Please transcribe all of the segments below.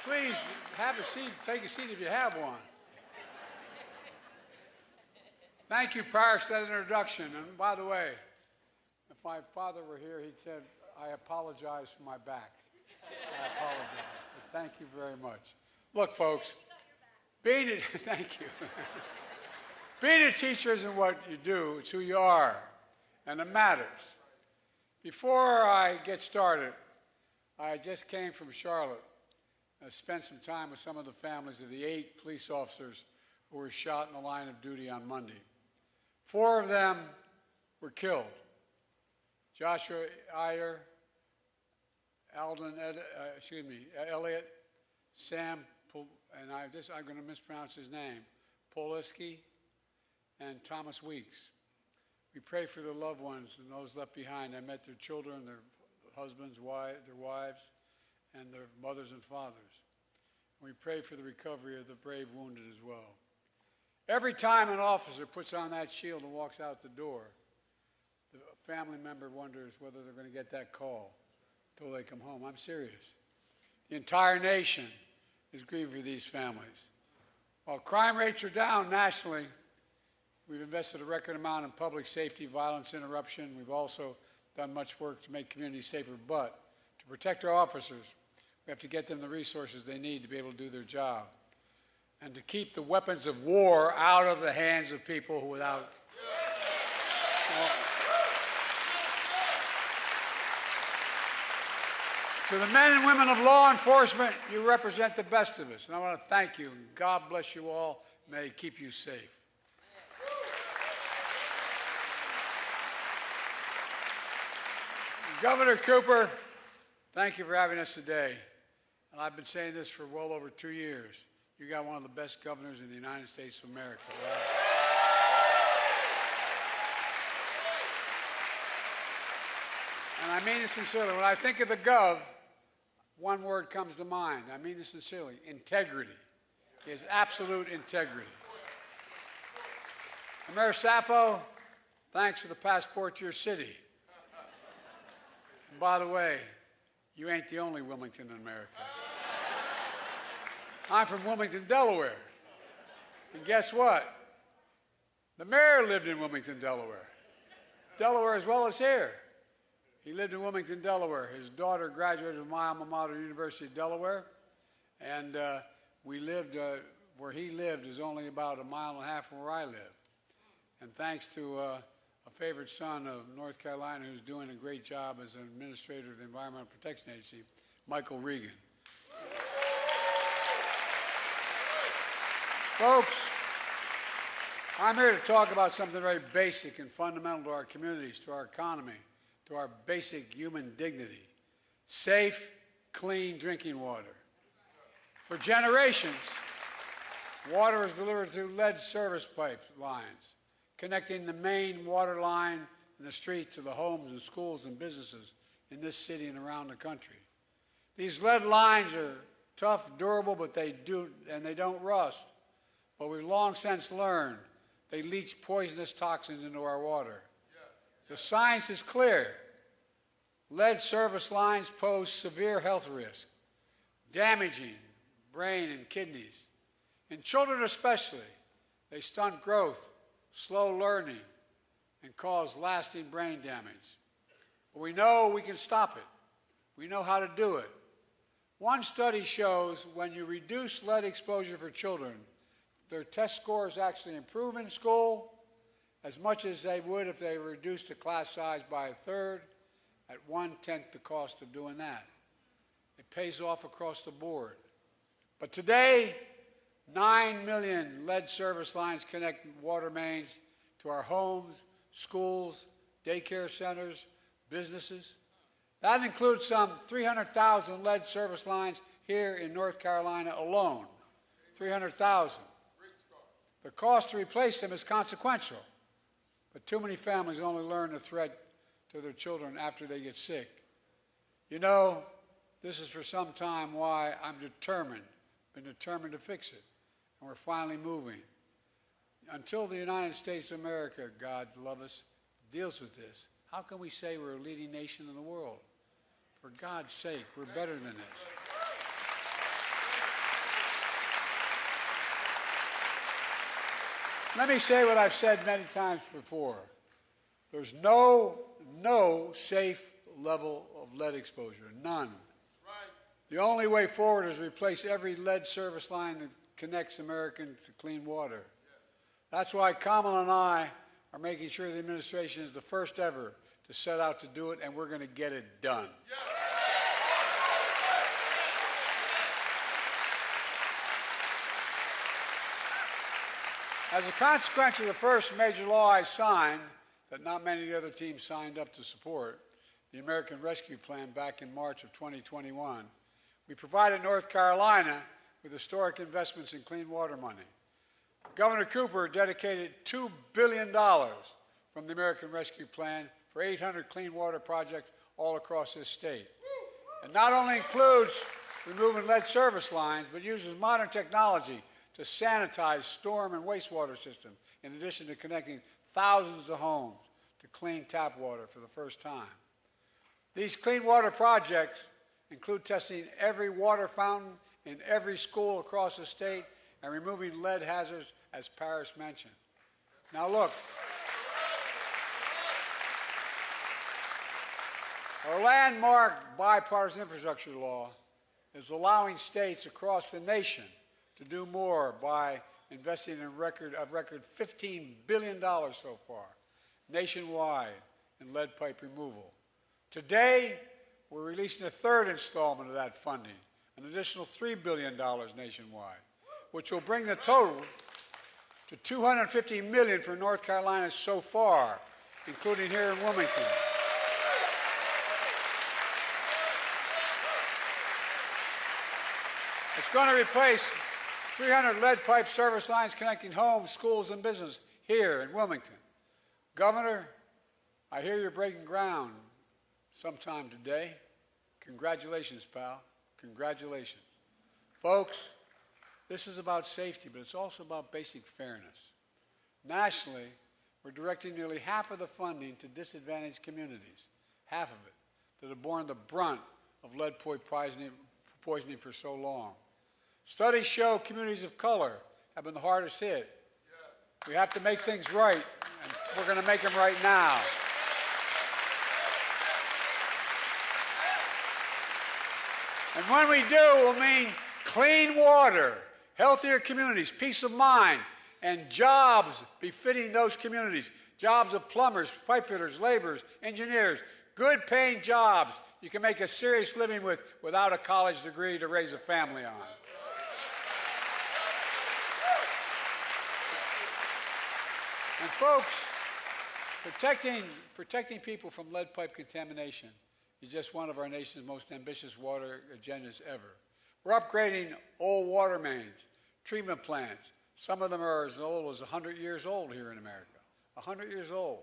Please have a seat. Take a seat if you have one. Thank you, Parish, for that introduction. And by the way, if my father were here, he'd said, I apologize for my back. I apologize. But thank you very much. Look, folks, thank you. Being a teacher isn't what you do, it's who you are, and it matters. Before I get started, I just came from Charlotte. I spent some time with some of the families of the 8 police officers who were shot in the line of duty on Monday. 4 of them were killed. Joshua Iyer, Elliot, Sam, and I'm going to mispronounce his name, Poliski, and Thomas Weeks. We pray for their loved ones and those left behind. I met their children, their husbands, their wives, and their mothers and fathers. And we pray for the recovery of the brave wounded as well. Every time an officer puts on that shield and walks out the door, the family member wonders whether they're going to get that call until they come home. I'm serious. The entire nation is grieving for these families. While crime rates are down nationally, we've invested a record amount in public safety, violence interruption. We've also done much work to make communities safer. But to protect our officers, we have to get them the resources they need to be able to do their job and to keep the weapons of war out of the hands of people who without... To the men and women of law enforcement, you represent the best of us. And I want to thank you. And God bless you all. May He keep you safe. Governor Cooper, thank you for having us today. And I've been saying this for well over 2 years. You got one of the best governors in the United States of America. Right? And I mean it sincerely. When I think of the Gov, one word comes to mind. I mean it sincerely. Integrity. He has absolute integrity. And Mayor Sappho, thanks for the passport to your city. And by the way, you ain't the only Wilmington in America. I'm from Wilmington, Delaware. And guess what? The mayor lived in Wilmington, Delaware. Delaware as well as here. He lived in Wilmington, Delaware. His daughter graduated from my alma mater, University of Delaware. And we lived, where he lived is only about 1.5 miles from where I live. And thanks to a favorite son of North Carolina who's doing a great job as an administrator of the Environmental Protection Agency, Michael Regan. Folks, I'm here to talk about something very basic and fundamental to our communities, to our economy, to our basic human dignity. Safe, clean drinking water. For generations, water was delivered through lead service lines, connecting the main water line in the street to the homes and schools and businesses in this city and around the country. These lead lines are tough, durable, but they don't rust. But we've long since learned they leach poisonous toxins into our water. The science is clear. Lead service lines pose severe health risk, damaging brain and kidneys. In children especially, they stunt growth, slow learning, and cause lasting brain damage. But we know we can stop it. We know how to do it. One study shows when you reduce lead exposure for children, their test scores actually improve in school as much as they would if they reduced the class size by 1/3 at 1/10 the cost of doing that. It pays off across the board. But today, 9 million lead service lines connect water mains to our homes, schools, daycare centers, businesses. That includes some 300,000 lead service lines here in North Carolina alone. 300,000. The cost to replace them is consequential, but too many families only learn the threat to their children after they get sick. You know, this is for some time why I'm been determined to fix it, and we're finally moving. Until the United States of America, God love us, deals with this, how can we say we're a leading nation in the world? For God's sake, we're better than this. Let me say what I've said many times before. There's no safe level of lead exposure, none. The only way forward is to replace every lead service line that connects Americans to clean water. That's why Kamala and I are making sure the administration is the first ever to set out to do it, and we're going to get it done. As a consequence of the first major law I signed, that not many of the other teams signed up to support, the American Rescue Plan back in March of 2021, we provided North Carolina with historic investments in clean water money. Governor Cooper dedicated $2 billion from the American Rescue Plan for 800 clean water projects all across this state. It not only includes removing lead service lines, but uses modern technology to sanitize storm and wastewater systems, in addition to connecting thousands of homes to clean tap water for the first time. These clean water projects include testing every water fountain in every school across the state and removing lead hazards, as Paris mentioned. Now look, our landmark bipartisan infrastructure law is allowing states across the nation to do more by investing in a record $15 billion so far, nationwide, in lead pipe removal. Today, we're releasing a third installment of that funding, an additional $3 billion nationwide, which will bring the total to $250 million for North Carolina so far, including here in Wilmington. It's going to replace 300 lead pipe service lines connecting homes, schools, and business here in Wilmington. Governor, I hear you're breaking ground sometime today. Congratulations, pal. Congratulations. Folks, this is about safety, but it's also about basic fairness. Nationally, we're directing nearly half of the funding to disadvantaged communities, half of it, that have borne the brunt of lead pipe poisoning for so long. Studies show communities of color have been the hardest hit. We have to make things right, and we're going to make them right now. And when we do, we'll mean clean water, healthier communities, peace of mind, and jobs befitting those communities. Jobs of plumbers, pipe fitters, laborers, engineers, good paying jobs you can make a serious living with without a college degree to raise a family on. And folks, protecting people from lead pipe contamination is just one of our nation's most ambitious water agendas ever. We're upgrading old water mains, treatment plants. Some of them are as old as 100 years old here in America, 100 years old.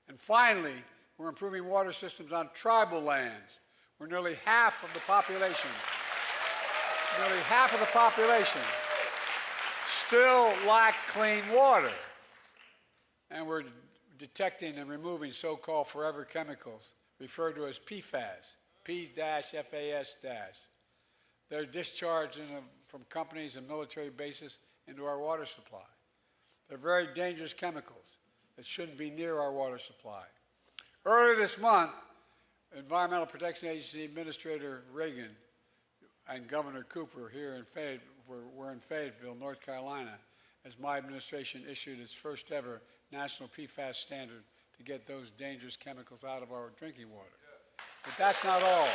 And finally, we're improving water systems on tribal lands, where nearly half of the population still lack clean water. And we're detecting and removing so-called forever chemicals, referred to as PFAS, P-FAS-. They're discharged from companies and military bases into our water supply. They're very dangerous chemicals that shouldn't be near our water supply. Earlier this month, Environmental Protection Agency Administrator Reagan and Governor Cooper here in Fayetteville, North Carolina, as my administration issued its first ever national PFAS standard to get those dangerous chemicals out of our drinking water. But that's not all.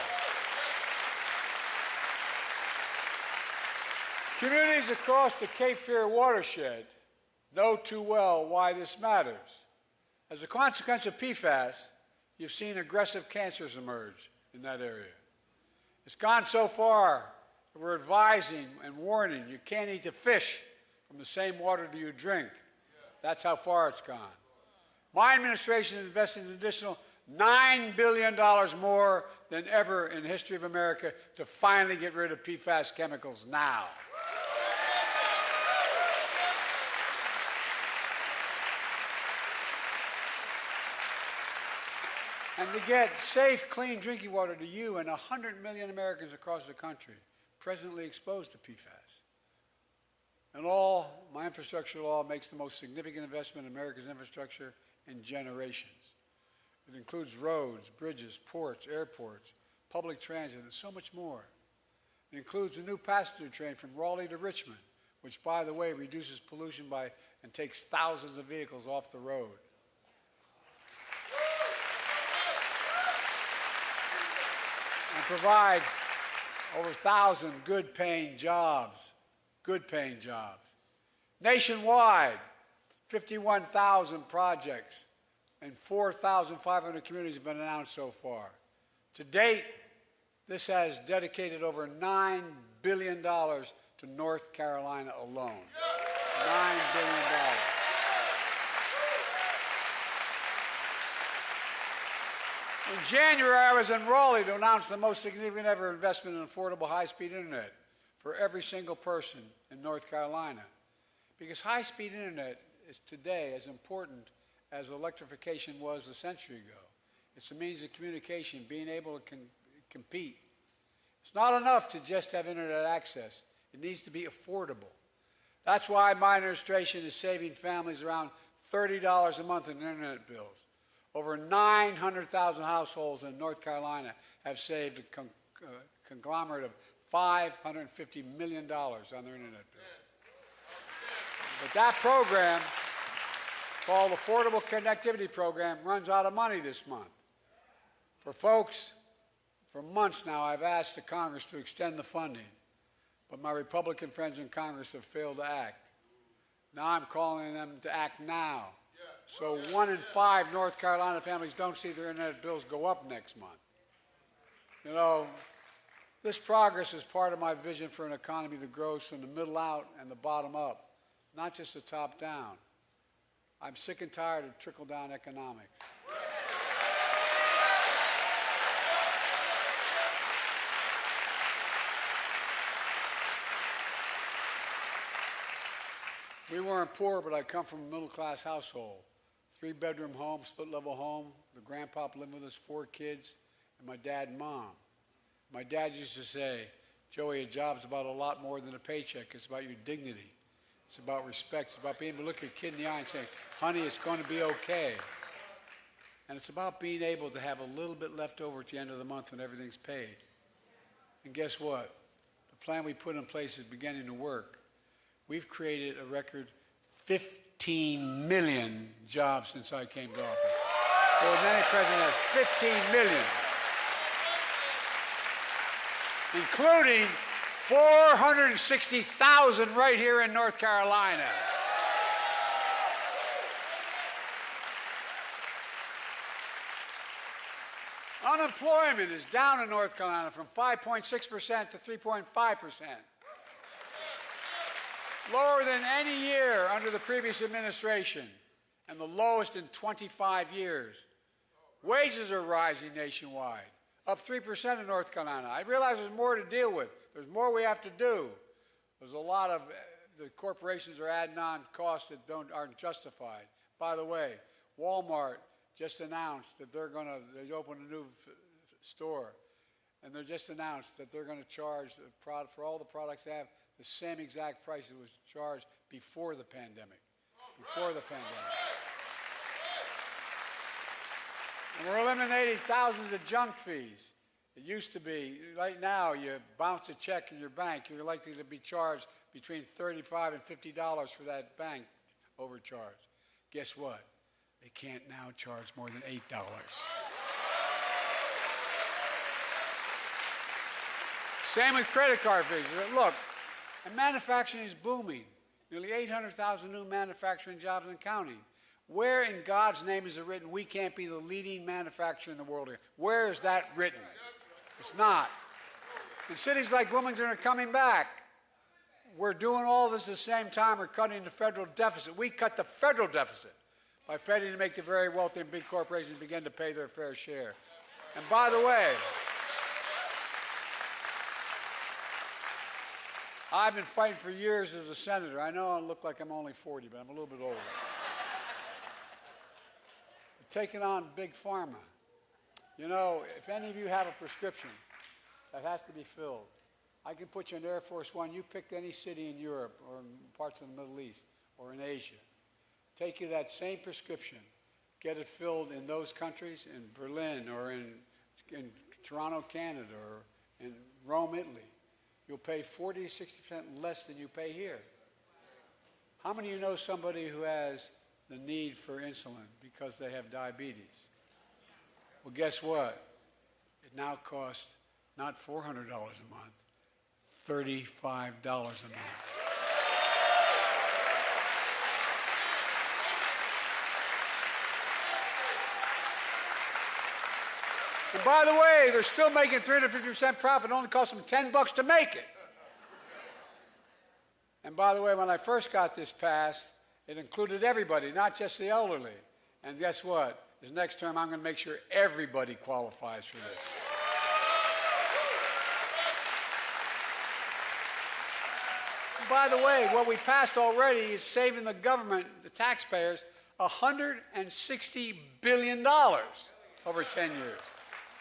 Communities across the Cape Fear watershed know too well why this matters. As a consequence of PFAS, you've seen aggressive cancers emerge in that area. It's gone so far that we're advising and warning you can't eat the fish from the same water that you drink. That's how far it's gone. My administration is investing an additional $9 billion more than ever in the history of America to finally get rid of PFAS chemicals now. And to get safe, clean drinking water to you and 100 million Americans across the country presently exposed to PFAS. In all, my infrastructure law makes the most significant investment in America's infrastructure in generations. It includes roads, bridges, ports, airports, public transit, and so much more. It includes a new passenger train from Raleigh to Richmond, which, by the way, reduces pollution by and takes thousands of vehicles off the road. And provide over 1,000 good-paying jobs. Good-paying jobs. Nationwide, 51,000 projects and 4,500 communities have been announced so far. To date, this has dedicated over $9 billion to North Carolina alone. $9 billion. In January, I was in Raleigh to announce the most significant ever investment in affordable high-speed internet for every single person in North Carolina. Because high-speed internet is today as important as electrification was a century ago. It's a means of communication, being able to compete. It's not enough to just have internet access. It needs to be affordable. That's why my administration is saving families around $30 a month in internet bills. Over 900,000 households in North Carolina have saved a conglomerate of $550 million on their internet bills. But that program, called Affordable Connectivity Program, runs out of money this month. For months now, I've asked the Congress to extend the funding, but my Republican friends in Congress have failed to act. Now I'm calling them to act now, so 1 in 5 North Carolina families don't see their internet bills go up next month. You know, this progress is part of my vision for an economy that grows from the middle out and the bottom up, not just the top down. I'm sick and tired of trickle-down economics. We weren't poor, but I come from a middle-class household. 3-bedroom home, split-level home. The grandpa lived with us, 4 kids, and my dad and mom. My dad used to say, Joey, a job's about a lot more than a paycheck. It's about your dignity. It's about respect. It's about being able to look your kid in the eye and say, honey, it's going to be okay. And it's about being able to have a little bit left over at the end of the month when everything's paid. And guess what? The plan we put in place is beginning to work. We've created a record 15 million jobs since I came to office. More than any president has 15 million. Including 460,000 right here in North Carolina. Unemployment is down in North Carolina from 5.6% to 3.5%. Lower than any year under the previous administration, and the lowest in 25 years. Wages are rising nationwide, up 3% in North Carolina. I realize there's more to deal with. There's more we have to do. There's a lot of, the corporations are adding on costs that aren't justified. By the way, Walmart just announced that they opened a new store, and they just announced that they're going to charge for all the products they have the same exact price it was charged before the pandemic. Before the pandemic. And we're eliminating thousands of junk fees. It used to be, right now, you bounce a check in your bank, you're likely to be charged between $35 and $50 for that bank overcharge. Guess what? They can't now charge more than $8. Same with credit card fees. Look, and manufacturing is booming. Nearly 800,000 new manufacturing jobs and counting. Where in God's name is it written we can't be the leading manufacturer in the world here? Where is that written? It's not. And cities like Wilmington are coming back. We're doing all this at the same time. We're cutting the federal deficit. We cut the federal deficit by failing to make the very wealthy and big corporations begin to pay their fair share. And by the way, I've been fighting for years as a senator. I know I look like I'm only 40, but I'm a little bit older. Taking on big pharma. You know, if any of you have a prescription that has to be filled, I can put you in Air Force One. You pick any city in Europe or in parts of the Middle East or in Asia. Take you that same prescription. Get it filled in those countries, in Berlin or in Toronto, Canada, or in Rome, Italy. You'll pay 40 to 60% less than you pay here. How many of you know somebody who has the need for insulin because they have diabetes? Well, guess what? It now costs not $400 a month, $35 a month. And by the way, they're still making 350% profit. It only costs them $10 to make it. And by the way, when I first got this passed, it included everybody, not just the elderly. And guess what? This next term, I'm going to make sure everybody qualifies for this. And by the way, what we passed already is saving the government, the taxpayers, $160 billion over 10 years.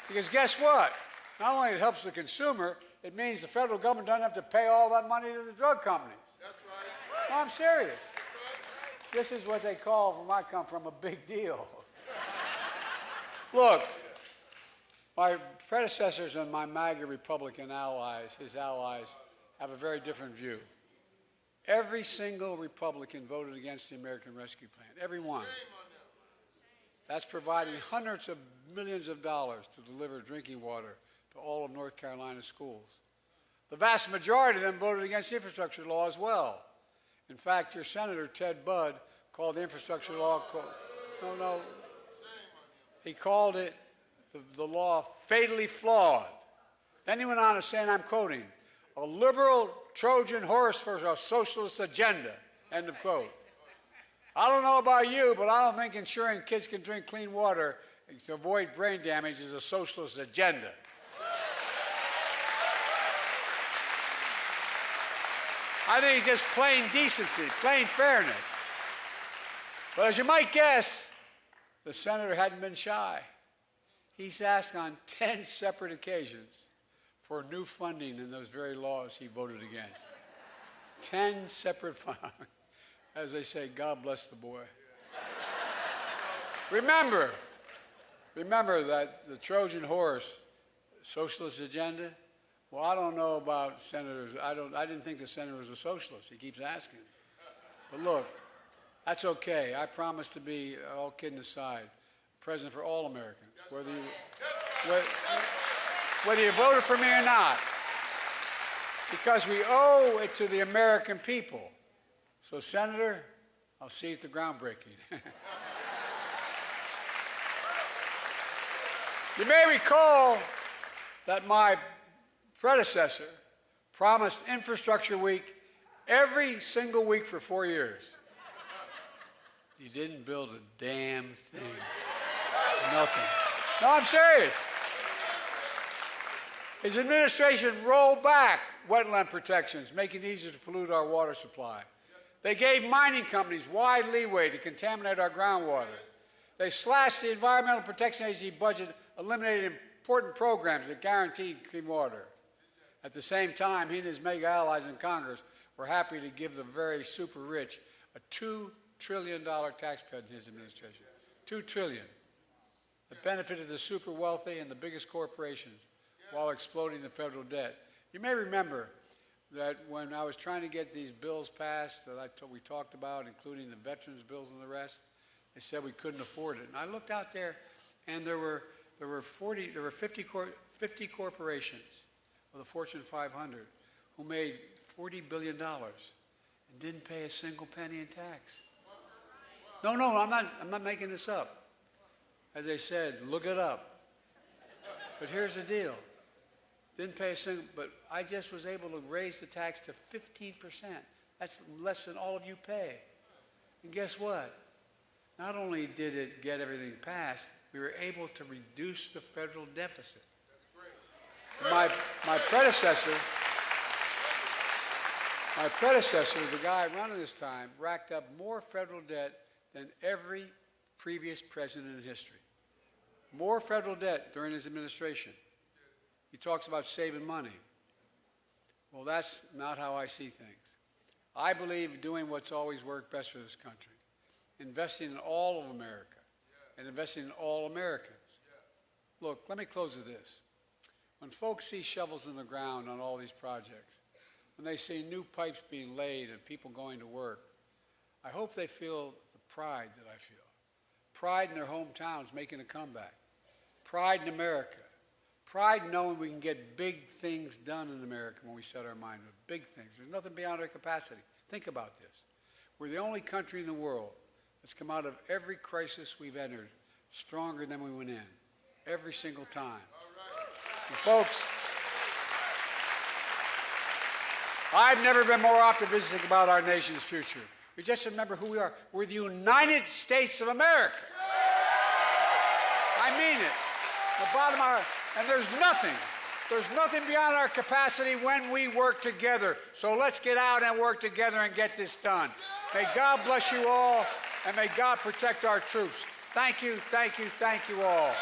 Because guess what? Not only it helps the consumer, it means the federal government doesn't have to pay all that money to the drug companies. That's right. No, I'm serious. This is what they call, where I come from, a big deal. Look, my predecessors and my MAGA Republican allies, his allies, have a very different view. Every single Republican voted against the American Rescue Plan. Every one. That's providing hundreds of millions of dollars to deliver drinking water to all of North Carolina schools. The vast majority of them voted against the infrastructure law as well. In fact, your Senator, Ted Budd, called the infrastructure law, he called it, the law, fatally flawed. Then he went on to say, and I'm quoting, a liberal Trojan horse for a socialist agenda, end of quote. I don't know about you, but I don't think ensuring kids can drink clean water to avoid brain damage is a socialist agenda. I think it's just plain decency, plain fairness. But as you might guess, the senator hadn't been shy. He's asked on 10 separate occasions for new funding in those very laws he voted against. 10 separate funding. As they say, God bless the boy. Remember that the Trojan horse, socialist agenda, well, I don't know about senators. I didn't think the senator was a socialist. He keeps asking. But look, that's okay. I promise to be, all kidding aside, president for all Americans, whether you voted for me or not, because we owe it to the American people. So, Senator, I'll see you at the groundbreaking. You may recall that my predecessor promised Infrastructure Week every single week for 4 years. He didn't build a damn thing. Nothing. No, I'm serious. His administration rolled back wetland protections, making it easier to pollute our water supply. They gave mining companies wide leeway to contaminate our groundwater. They slashed the Environmental Protection Agency budget, eliminated important programs that guaranteed clean water. At the same time, he and his mega allies in Congress were happy to give the very super rich a $2 trillion tax cut in his administration. $2 trillion. That benefited the super wealthy and the biggest corporations while exploding the federal debt. You may remember that when I was trying to get these bills passed that we talked about, including the veterans bills and the rest, they said we couldn't afford it. And I looked out there, and there were 50 corporations of the Fortune 500 who made $40 billion and didn't pay a single penny in tax. No, I'm not making this up. As they said, look it up. But here's the deal. Didn't pay a single, but I just was able to raise the tax to 15%. That's less than all of you pay. And guess what? Not only did it get everything passed, we were able to reduce the federal deficit. My predecessor, the guy running this time, racked up more federal debt than every previous president in history. More federal debt during his administration. He talks about saving money. Well, that's not how I see things. I believe doing what's always worked best for this country, investing in all of America and investing in all Americans. Look, let me close with this. When folks see shovels in the ground on all these projects, when they see new pipes being laid and people going to work, I hope they feel the pride that I feel. Pride in their hometowns making a comeback. Pride in America. Pride in knowing we can get big things done in America when we set our mind to it. Big things. There's nothing beyond our capacity. Think about this. We're the only country in the world that's come out of every crisis we've entered stronger than we went in. Every single time. And folks, I've never been more optimistic about our nation's future. We just remember who we are. We're the United States of America. I mean it. The bottom of our, and there's nothing beyond our capacity when we work together. So let's get out and work together and get this done. May God bless you all, and may God protect our troops. Thank you, thank you, thank you all.